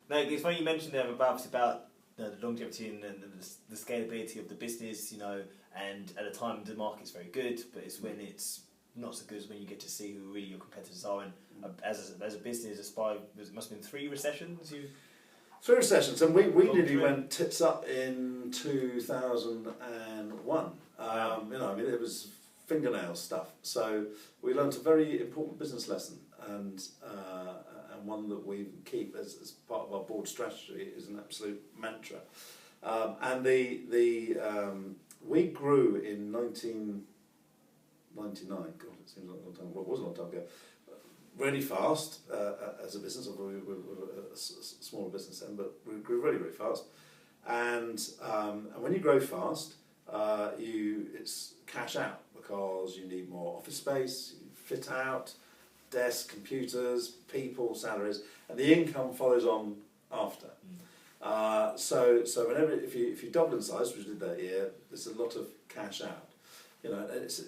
No, it's funny you mentioned there about the longevity and the scalability of the business, and at the time the market's very good, but it's when it's not so good as when you get to see who really your competitors are. And as a business, it must have been 3 recessions. 3 recessions, and we nearly went tits up in 2001. It was fingernail stuff. So we learnt a very important business lesson, and one that we keep as part of our board strategy is an absolute mantra. We grew in 1999. God, it seems like a long time. Well, it was a long time ago. Really fast as a business. We were a smaller business then, but we grew really, really fast. And when you grow fast, it's cash out because you need more office space, you fit out, desk, computers, people, salaries, and the income follows on after. So whenever if you double in size, which we did that year, there's a lot of cash out. It's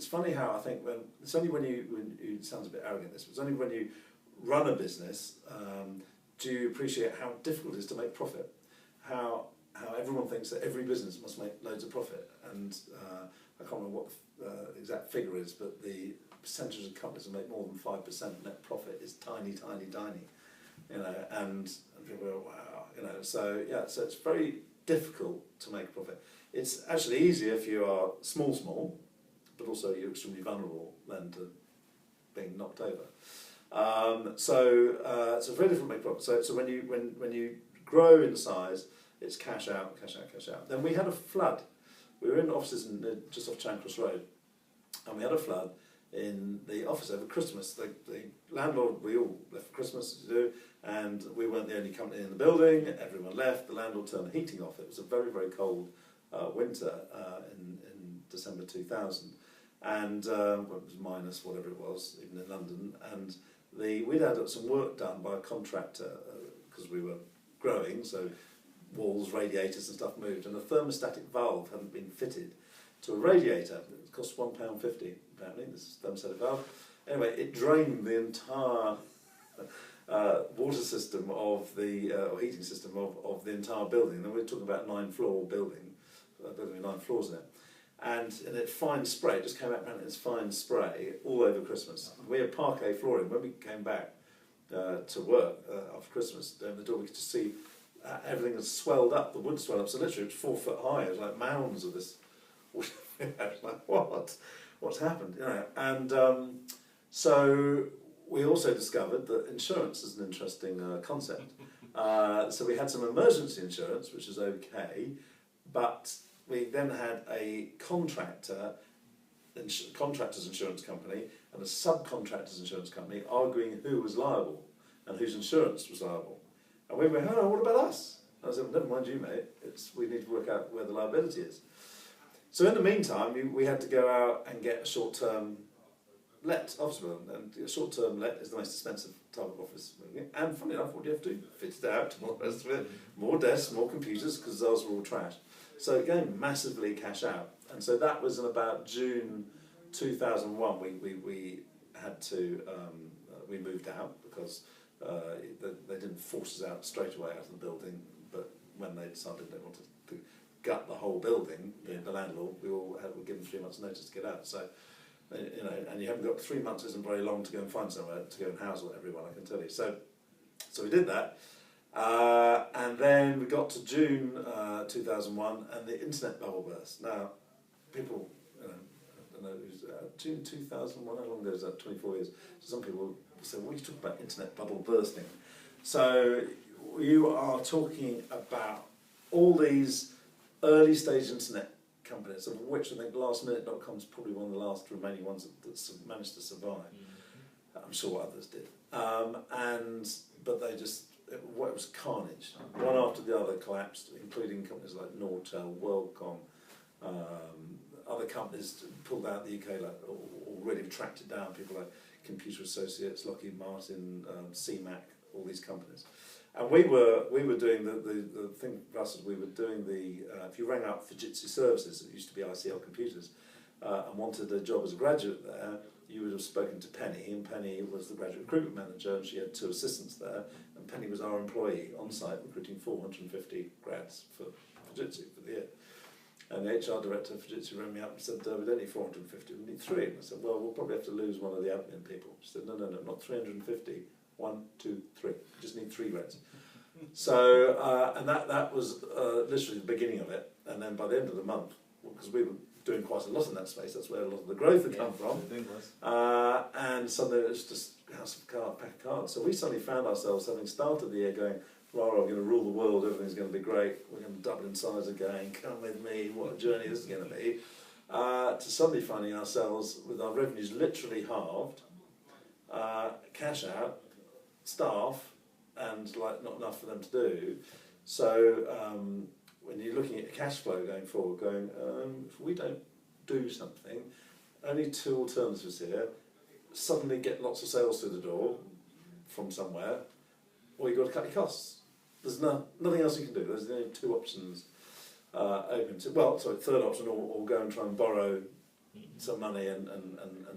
funny how I think it's only when it sounds a bit arrogant this, but it's only when you run a business do you appreciate how difficult it is to make profit. How everyone thinks that every business must make loads of profit, and I can't remember what the exact figure is, but the percentage of companies that make more than 5% net profit is tiny, tiny, tiny. And people go, wow, so it's very difficult to make a profit. It's actually easier if you are small, but also you're extremely vulnerable than to being knocked over. So very difficult to make profit. So when you grow in size, it's cash out, cash out, cash out. Then we had a flood. We were in offices just off Charing Cross Road, and we had a flood in the office over Christmas. The landlord, we all left for Christmas to do, and we weren't the only company in the building. Everyone left. The landlord turned the heating off. It was a very, very cold winter in December 2000, and it was minus whatever it was, even in London. And we'd had some work done by a contractor because we were growing, so walls, radiators and stuff moved, and a thermostatic valve hadn't been fitted to a radiator. It cost £1.50 apparently, this thermostatic valve. Anyway, it drained the entire water system or heating system of the entire building. And we're talking about 9-floor building with 9 floors in it. And it fine spray, it just came out apparently as fine spray all over Christmas. We had parquet flooring. When we came back to work after Christmas, down the door we could just see everything had swelled up, the wood swelled up, so literally it was 4 foot high. It was like mounds of this. It was like, what's happened? And so we also discovered that insurance is an interesting concept. So we had some emergency insurance, which was okay, but we then had a contractor's insurance company and a subcontractor's insurance company arguing who was liable and whose insurance was liable. And we went, oh, what about us? And I said, well, never mind you, mate. We need to work out where the liability is. So in the meantime, we had to go out and get a short-term let office building. And a short-term let is the most expensive type of office building. And funny enough, what do you have to do? Fit it out, all the rest of it. More desks, more computers, because those were all trash. So again, massively cash out. And so that was in about June 2001. We had to, we moved out because they didn't force us out straight away out of the building, but when they decided they wanted to gut the whole building, the landlord, we were given 3 months' notice to get out. So, and you haven't got 3 months isn't very long to go and find somewhere to go and house everyone, I can tell you. So we did that, and then we got to June 2001, and the internet bubble burst. Now, people, I don't know, it was June 2001. How long ago is that? 24 years. So some people say, what are you talking about, internet bubble bursting? So you are talking about all these early stage internet companies, of which I think lastminute.com is probably one of the last remaining ones that managed to survive. I'm sure others did. But they just, it was carnage. One after the other collapsed, including companies like Nortel, WorldCom, other companies pulled out the UK, or really tracked it down, people like Computer Associates, Lockheed Martin, CMAC, all these companies. And we were doing the thing for us is we were doing if you rang up Fujitsu Services, it used to be ICL Computers, and wanted a job as a graduate there, you would have spoken to Penny, and Penny was the graduate recruitment manager, and she had 2 assistants there, and Penny was our employee on site, recruiting 450 grads for Fujitsu for the year. And the HR director of Fujitsu rang me up and said, we don't need 450, we need 3. And I said, well, we'll probably have to lose one of the admin people. She said, no, not 350, 1, 2, 3. We just need 3 grads. So, and that was literally the beginning of it. And then by the end of the month, because we were doing quite a lot in that space, that's where a lot of the growth had come from. And suddenly it was just house of cards, pack of cards. So we suddenly found ourselves, having started the year, going, we're going to rule the world, everything's going to be great, we're going to double in size again, come with me, what a journey this is going to be, to suddenly finding ourselves with our revenues literally halved, cash out, staff, and like not enough for them to do. So when you're looking at cash flow going forward, if we don't do something, only 2 alternatives here: suddenly get lots of sales through the door from somewhere, or you've got to cut your costs. There's nothing else you can do. There's only 2 options open to. Well, sorry, third option, or go and try and borrow some money and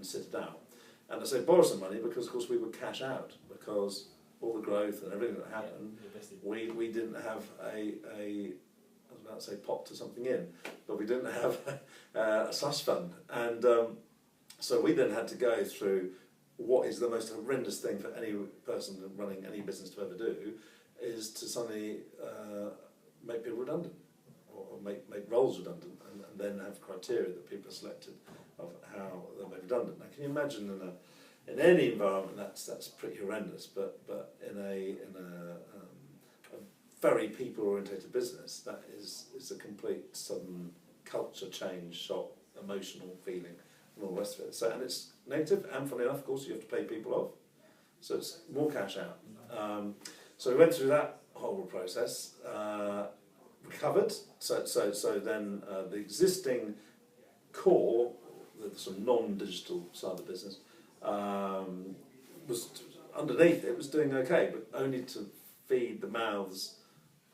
sit it out. And I say borrow some money because, of course, we would cash out because all the growth and everything that happened, we didn't have I was about to say pot to something in, but we didn't have a slush fund. And so we then had to go through what is the most horrendous thing for any person running any business to ever do, is to suddenly make people redundant, or make roles redundant, and then have criteria that people are selected of how they're made redundant. Now, can you imagine in any environment that's pretty horrendous, but in a very people-orientated business, that is a complete sudden culture change, shock, emotional feeling, and all the rest of it. So, and it's negative, and funny enough, of course, you have to pay people off, so it's more cash out. So we went through that horrible process, recovered. So then the existing core, the sort of non-digital side of the business, was underneath it was doing okay, but only to feed the mouths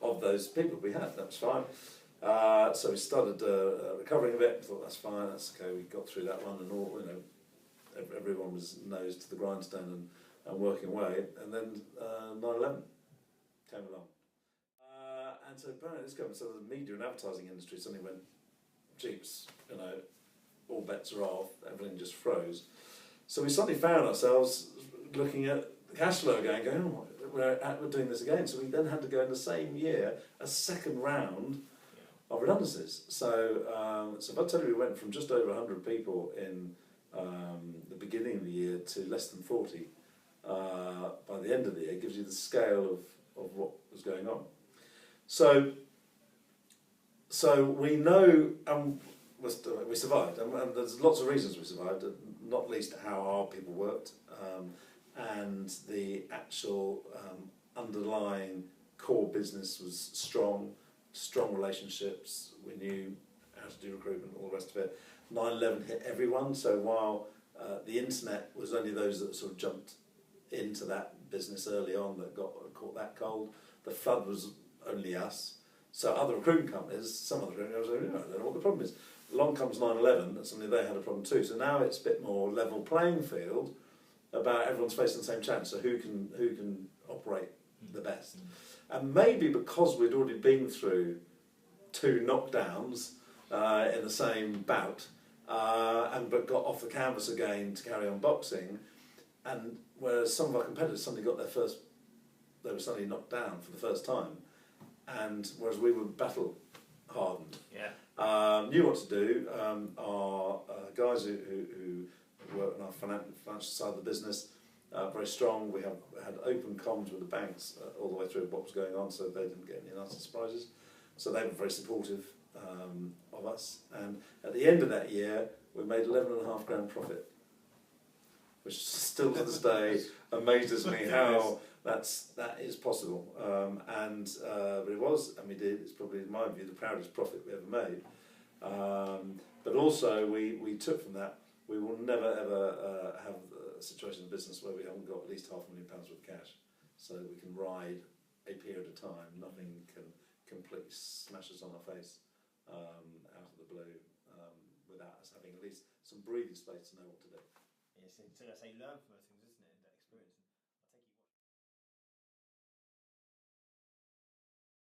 of those people we had. That was fine. So we started recovering a bit. Thought that's fine. That's okay. We got through that one, and all everyone was nose to the grindstone and working away. And then 9/11 came along, and so apparently this government, so the media and advertising industry suddenly went, jeeps, all bets are off. Everything just froze. So we suddenly found ourselves looking at the cash flow going, oh, we're doing this again. So we then had to go in the same year a second round of redundancies. So if I tell you, we went from just over 100 people in the beginning of the year to less than 40 by the end of the year. It gives you the scale of what was going on. So we know, we survived, and there's lots of reasons we survived, not least how our people worked, and the actual underlying core business was strong relationships. We knew how to do recruitment, all the rest of it. 9/11 hit everyone, so while the internet was only those that sort of jumped into that business early on that caught that cold, the flood was only us. So other recruitment companies, some other recruitment companies, I don't know what the problem is. Along comes 9/11, and suddenly they had a problem too. So now it's a bit more level playing field about everyone's facing the same challenge. So who can operate the best? And maybe because we'd already been through 2 knockdowns in the same bout, but got off the canvas again to carry on boxing, and whereas some of our competitors suddenly got they were suddenly knocked down for the first time, and whereas we were battle hardened. Knew what to do. Our guys who work on our financial side of the business, very strong. We had open comms with the banks all the way through what was going on, so they didn't get any nasty surprises. So they were very supportive of us. And at the end of that year, we made 11.5 grand profit, which still to this day amazes me how that is possible. But it was, and we did. It's probably, in my view, the proudest profit we ever made. But also, we took from that. We will never ever have a situation in business where we haven't got at least £500,000 worth of cash, so we can ride a period of time. Nothing can completely smash us on our face out of the blue without us having at least some breathing space to know what to do. Yes, so I say learn from those things.